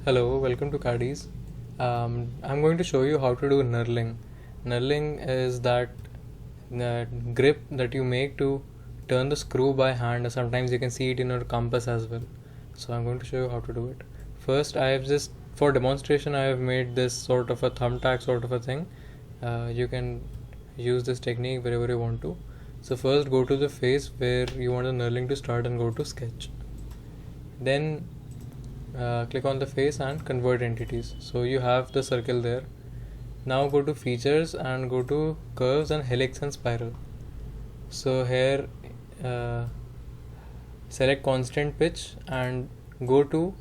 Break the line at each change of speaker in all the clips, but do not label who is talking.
Hello, welcome to Cardies. I'm going to show you how to do knurling. Knurling is that grip that you make to turn the screw by hand, or sometimes you can see it in your compass as well. So I'm going to show you how to do it. First, for demonstration, I have made this sort of a thumbtack sort of a thing. You can use this technique wherever you want to. So first, go to the face where you want the knurling to start and go to sketch. Then click on the face and convert entities. So you have the circle there. Now go to features and go to curves and helix and spiral. So here select constant pitch and go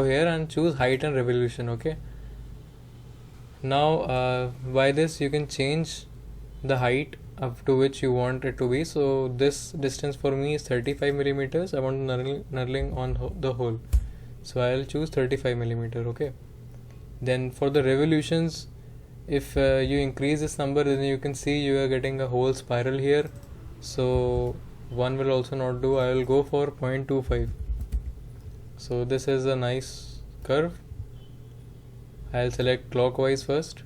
here and choose height and revolution. Okay, now by this you can change the height up to which you want it to be. So this distance for me is 35 millimeters. I want knurling on the hole, so I'll choose 35 millimeter. Okay, then for the revolutions, if you increase this number, then you can see you are getting a whole spiral here, so one will also not do. I will go for 0.25. so this is a nice curve. I'll select clockwise first,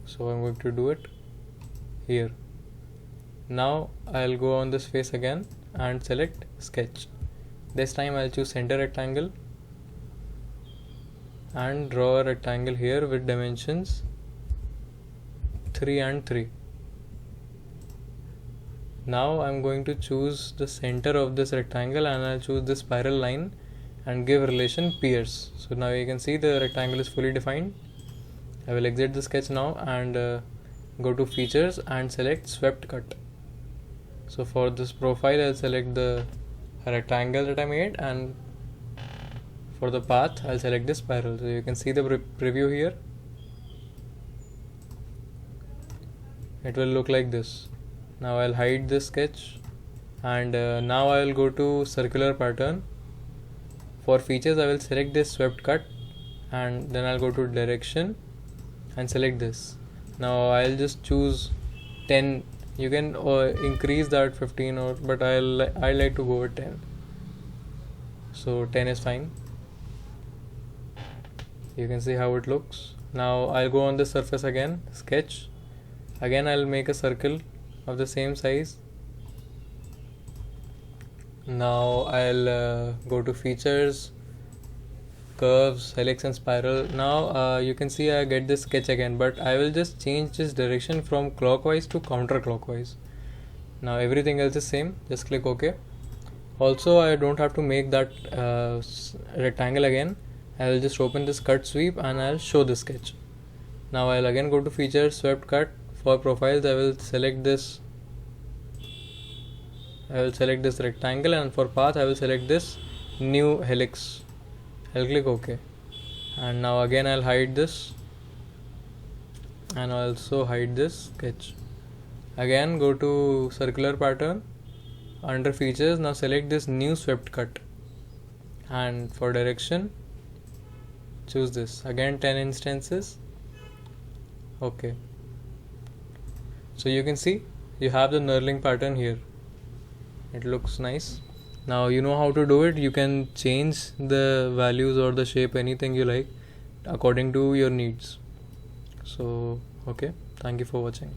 so I'm going to do it here. Now I'll go on this face again and select sketch. This time I'll choose center rectangle and draw a rectangle here with dimensions 3 and 3. Now I'm going to choose the center of this rectangle and I'll choose the spiral line and give relation pierce. So now you can see the rectangle is fully defined. I will exit the sketch now and go to features and select swept cut. So for this profile I'll select the rectangle that I made, and for the path I'll select the spiral. So you can see the preview here. It will look like this. Now I'll hide this sketch and now I'll go to circular pattern. For features I will select this swept cut and then I'll go to direction and select this. Now I'll just choose 10. You can increase that 15 or, but I like to go with 10. So 10 is fine. You can see how it looks. Now I'll go on the surface again, sketch. Again I'll make a circle of the same size. Now I'll go to features, curves, helix and spiral. Now you can see I get this sketch again, but I will just change this direction from clockwise to counterclockwise. Now everything else is same. Just click OK. Also I don't have to make that rectangle again. I will just open this cut sweep and I'll show the sketch. Now I'll again go to features, swept cut. For profiles I will select this rectangle, and for path I will select this new helix. I'll click OK, and now again I'll hide this and also hide this sketch. Again go to circular pattern, under features, now select this new swept cut, and for direction choose this again 10 instances. Okay, so you can see you have the knurling pattern here. It looks nice. Now you know how to do it. You can change the values or the shape, anything you like, according to your needs. So okay, thank you for watching.